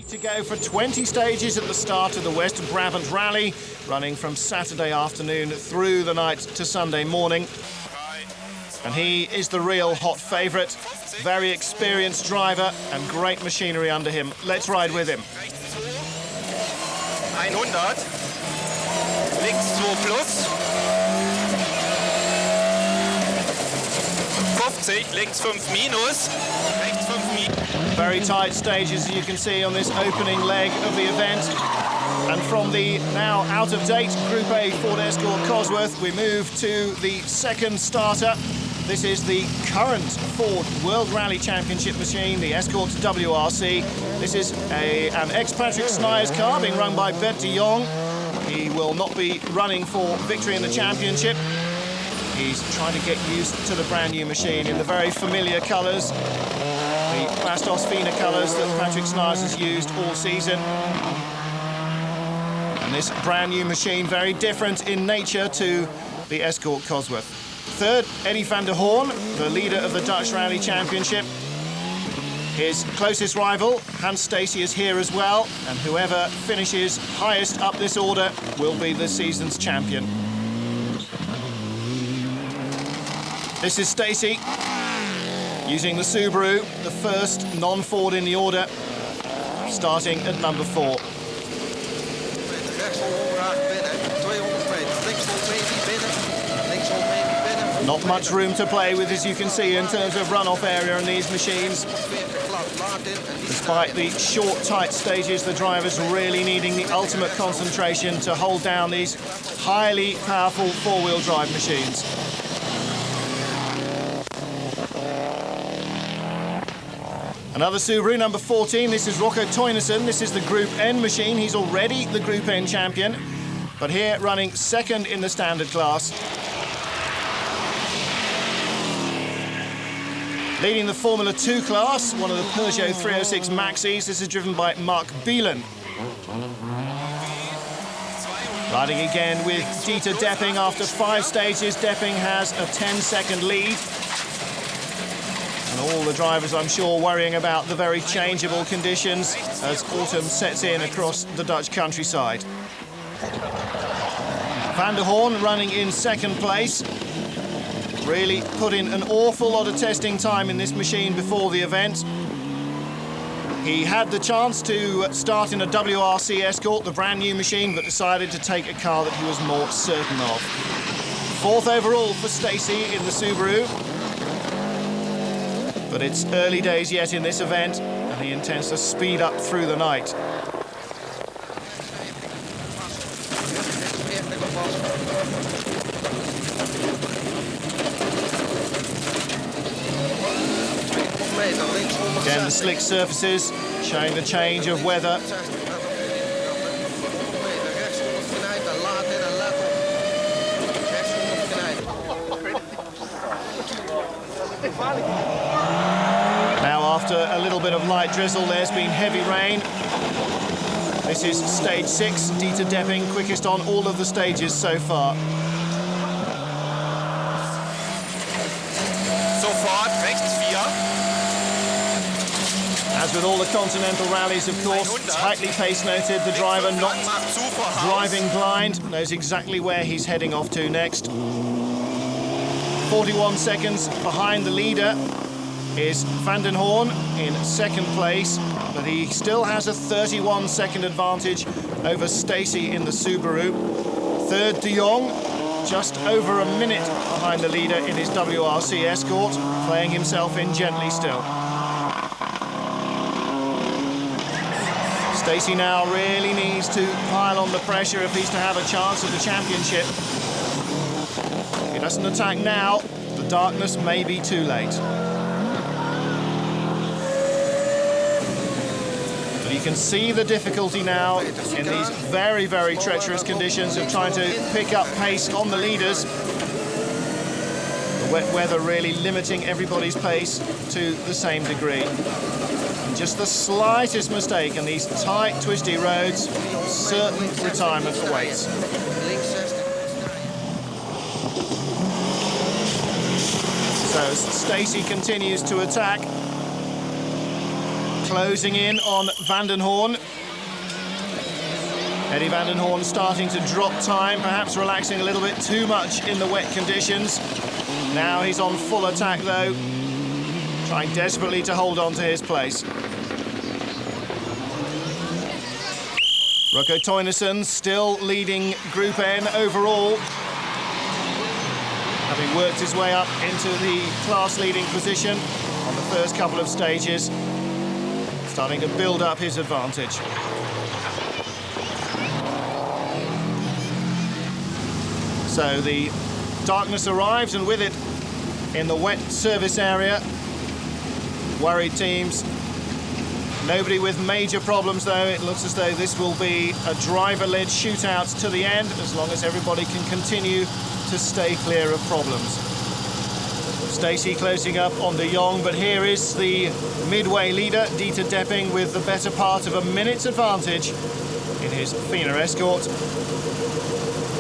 To go for 20 stages at the start of the West Brabant Rally, running from Saturday afternoon through the night to Sunday morning. And he is the real hot favourite, very experienced driver and great machinery under him. Let's ride with him. 100, links 2 plus, 50, links 5 minus, rechts 5 minus. Very tight stages, as you can see, on this opening leg of the event. And from the now out-of-date Group A Ford Escort Cosworth, we move to the second starter. This is the current Ford World Rally Championship machine, the Escort WRC. This is an ex-Patrick Snijers car being run by Bert de Jong. He will not be running for victory in the championship. He's trying to get used to the brand new machine in the very familiar colours, the Bastos Fina colours that Patrick Snijers has used all season. And this brand new machine, very different in nature to the Escort Cosworth. Third, Eddie van der Hoorn, the leader of the Dutch Rally Championship. His closest rival, Stacey, is here as well, and whoever finishes highest up this order will be the season's champion. This is Stacey, using the Subaru, the first non-Ford in the order, starting at number 4. Not much room to play with, as you can see, in terms of runoff area in these machines. Despite the short, tight stages, the driver's really needing the ultimate concentration to hold down these highly powerful four-wheel drive machines. Another Subaru, number 14. This is Rocco Theunissen. This is the Group N machine. He's already the Group N champion, but here running second in the standard class. Leading the Formula 2 class, one of the Peugeot 306 Maxis. This is driven by Mark Bielen. Riding again with Dieter Depping. After 5 stages, Depping has a 10-second lead. And all the drivers, I'm sure, worrying about the very changeable conditions as autumn sets in across the Dutch countryside. Van der Hoorn running in second place. Really put in an awful lot of testing time in this machine before the event. He had the chance to start in a WRC Escort, the brand new machine, but decided to take a car that he was more certain of. 4th overall for Stacey in the Subaru. But it's early days yet in this event, and he intends to speed up through the night. Again, the slick surfaces showing the change of weather. Now, after a little bit of light drizzle, there's been heavy rain. This is stage 6, Dieter Depping, quickest on all of the stages so far. Sofort, rechts 4. As with all the continental rallies, of course, tightly pace noted, the driver not driving blind, knows exactly where he's heading off to next. 41 seconds behind the leader is Van der Hoorn in second place, but he still has a 31-second advantage over Stacey in the Subaru. Third, de Jong, just over a minute behind the leader in his WRC Escort, playing himself in gently still. Stacey now really needs to pile on the pressure if he's to have a chance at the championship. If he doesn't attack now, the darkness may be too late. But you can see the difficulty now in these very, very treacherous conditions of trying to pick up pace on the leaders. The wet weather really limiting everybody's pace to the same degree. Just the slightest mistake in these tight, twisty roads, certain retirement awaits. So Stacey continues to attack. closing in on Van den Hoorn. Eddie Van den Hoorn starting to drop time, perhaps relaxing a little bit too much in the wet conditions. Now he's on full attack though, trying desperately to hold on to his place. Rocco Theunissen still leading Group N overall, having worked his way up into the class-leading position on the first couple of stages, starting to build up his advantage. So the darkness arrives, and with it, in the wet service area, worried teams. Nobody with major problems though. It looks as though this will be a driver-led shootout to the end, as long as everybody can continue to stay clear of problems. Stacey closing up on de Jong, but here is the midway leader, Depping, with the better part of a minute's advantage in his Fina Escort.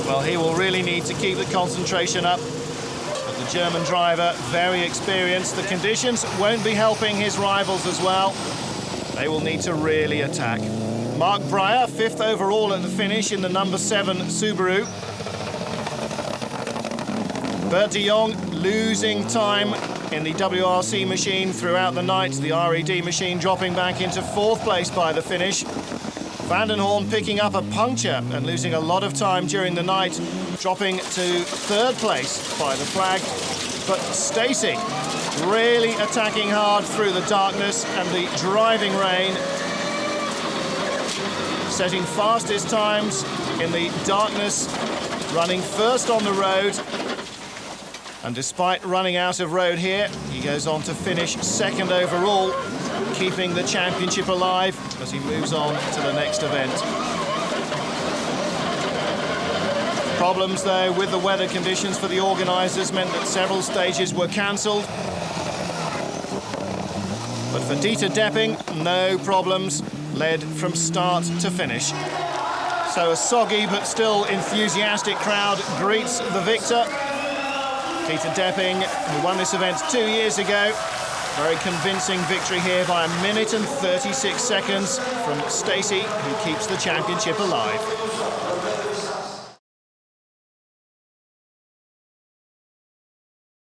Well, he will really need to keep the concentration up. But the German driver, very experienced. The conditions won't be helping his rivals as well. They will need to really attack. Mark Breyer, 5th overall at the finish in the number 7 Subaru. Bert de Jong losing time in the WRC machine throughout the night. The RED machine dropping back into 4th place by the finish. Van den Hoorn picking up a puncture and losing a lot of time during the night, dropping to 3rd place by the flag. But Stacey really attacking hard through the darkness and the driving rain, setting fastest times in the darkness, running first on the road. And despite running out of road here, he goes on to finish 2nd overall, keeping the championship alive as he moves on to the next event. Problems, though, with the weather conditions for the organisers meant that several stages were cancelled. But for Depping, no problems, led from start to finish. So a soggy but still enthusiastic crowd greets the victor. Depping, who won this event 2 years ago. Very convincing victory here by 1 minute and 36 seconds from Stacey, who keeps the championship alive.